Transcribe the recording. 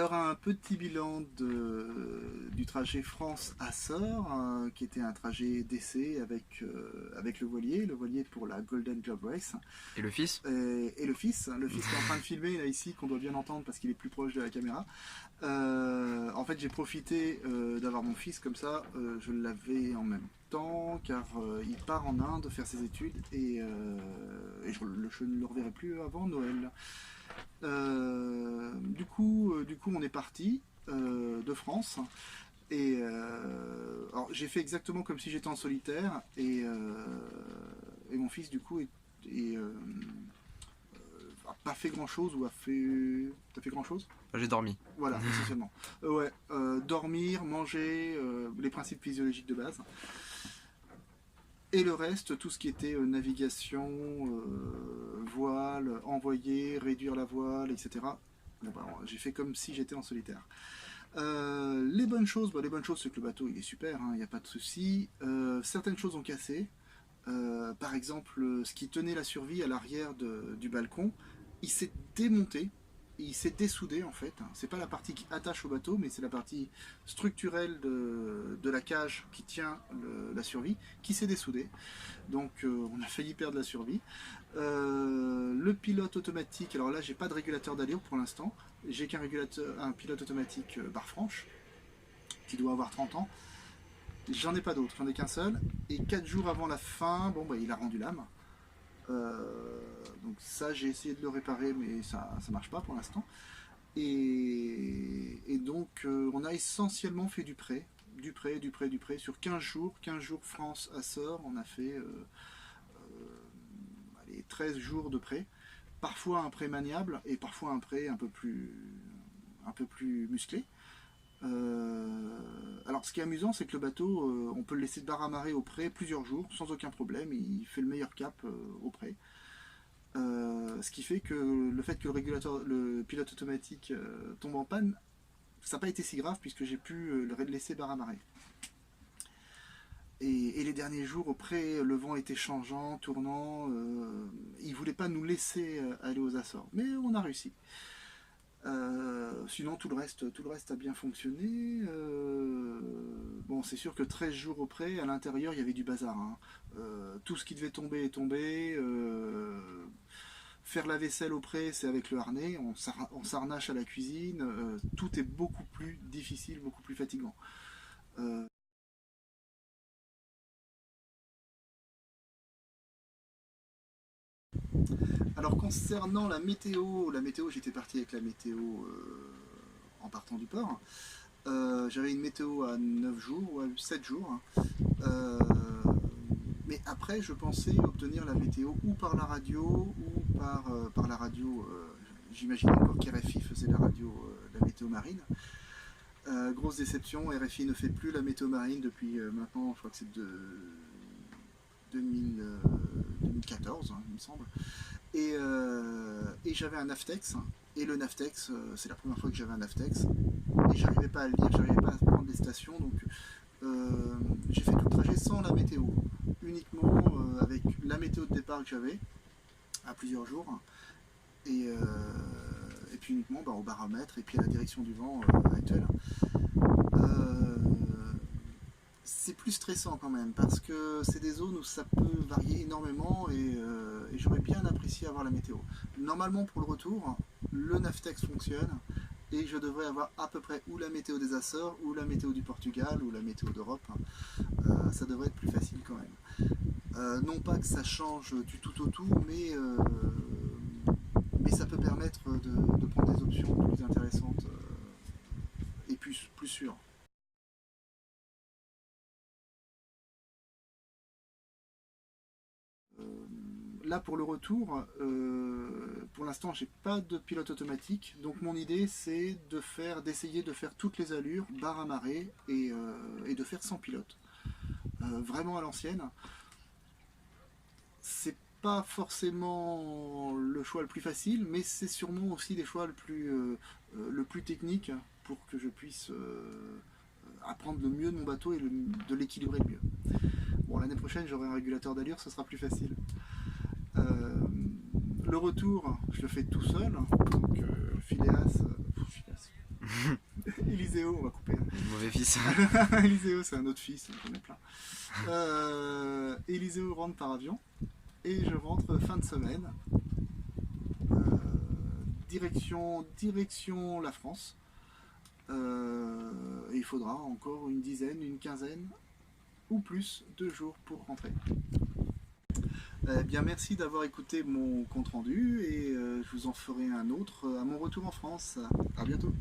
Alors un petit bilan du trajet France-Açores, qui était un trajet d'essai avec le voilier pour la Golden Globe Race. Et le fils? Et le fils qui est en train de filmer là ici, qu'on doit bien entendre parce qu'il est plus proche de la caméra. En fait j'ai profité d'avoir mon fils comme ça, je l'avais en même temps car il part en Inde faire ses études et je ne le reverrai plus avant Noël. Du coup, on est parti de France et alors j'ai fait exactement comme si j'étais en solitaire et mon fils du coup a pas fait grand chose ou a fait... T'as fait grand chose? J'ai dormi. Voilà, essentiellement. Dormir, manger, les principes physiologiques de base. Et le reste, tout ce qui était navigation, voile, envoyer, réduire la voile, etc. Bon, bah, j'ai fait comme si j'étais en solitaire. Les bonnes choses, c'est que le bateau il est super, il n'y a pas de souci. Certaines choses ont cassé. Par exemple, ce qui tenait la survie à l'arrière du balcon, il s'est démonté. Il s'est dessoudé en fait. C'est pas la partie qui attache au bateau, mais c'est la partie structurelle de la cage qui tient la survie qui s'est dessoudée. Donc on a failli perdre la survie. Le pilote automatique, alors là j'ai pas de régulateur d'allure pour l'instant. J'ai un pilote automatique barre franche qui doit avoir 30 ans. J'en ai pas d'autre, j'en ai qu'un seul. Et 4 jours avant la fin, bon bah il a rendu l'âme. Donc ça j'ai essayé de le réparer mais ça marche pas pour l'instant et donc on a essentiellement fait du prêt sur 15 jours France Açores. On a fait 13 jours de prêt, parfois un prêt maniable et parfois un prêt un peu plus musclé. Alors ce qui est amusant c'est que le bateau on peut le laisser de barre amarrée au près plusieurs jours sans aucun problème, il fait le meilleur cap au près. Ce qui fait que le fait que le pilote automatique tombe en panne, ça n'a pas été si grave puisque j'ai pu le laisser barre amarrée. Et les derniers jours au près, le vent était changeant, tournant, il ne voulait pas nous laisser aller aux Açores, mais on a réussi. Sinon tout le reste a bien fonctionné. Bon c'est sûr que 13 jours auprès, à l'intérieur il y avait du bazar. Tout ce qui devait tomber est tombé. Faire la vaisselle auprès c'est avec le harnais, on s'harnache à la cuisine. Tout est beaucoup plus difficile, beaucoup plus fatigant. Alors concernant la météo j'étais parti avec la météo en partant du port. J'avais une météo à 9 jours ou à 7 jours. Mais après je pensais obtenir la météo ou par la radio ou par la radio. J'imagine encore qu'RFI faisait la météo marine. Grosse déception, RFI ne fait plus la météo marine depuis maintenant, je crois que c'est de 2014, il me semble. Et j'avais un Navtex, et le Navtex, c'est la première fois que j'avais un Navtex, et j'arrivais pas à le lire, j'arrivais pas à prendre les stations, donc j'ai fait tout le trajet sans la météo, uniquement avec la météo de départ que j'avais, à plusieurs jours, et puis uniquement au baromètre, et puis à la direction du vent actuelle. C'est plus stressant quand même parce que c'est des zones où ça peut varier énormément et j'aurais bien apprécié avoir la météo. Normalement pour le retour, le Navtex fonctionne et je devrais avoir à peu près ou la météo des Açores ou la météo du Portugal ou la météo d'Europe. Ça devrait être plus facile quand même. Non pas que ça change du tout au tout, mais ça peut permettre de prendre des options plus intéressantes et plus sûres. Là pour le retour, pour l'instant j'ai pas de pilote automatique, donc mon idée c'est d'essayer de faire toutes les allures, barre amarrée et de faire sans pilote, vraiment à l'ancienne. C'est pas forcément le choix le plus facile, mais c'est sûrement aussi des choix le plus technique pour que je puisse apprendre le mieux de mon bateau et de l'équilibrer le mieux. Bon, l'année prochaine j'aurai un régulateur d'allure, ce sera plus facile. Le retour, je le fais tout seul, donc Phileas, Éliseo, on va couper. Mauvais fils. Éliseo, c'est un autre fils, j'en ai plein. Éliseo rentre par avion et je rentre fin de semaine. Direction la France. Et il faudra encore une dizaine, une quinzaine ou plus de jours pour rentrer. Bien, merci d'avoir écouté mon compte rendu et je vous en ferai un autre à mon retour en France. À bientôt.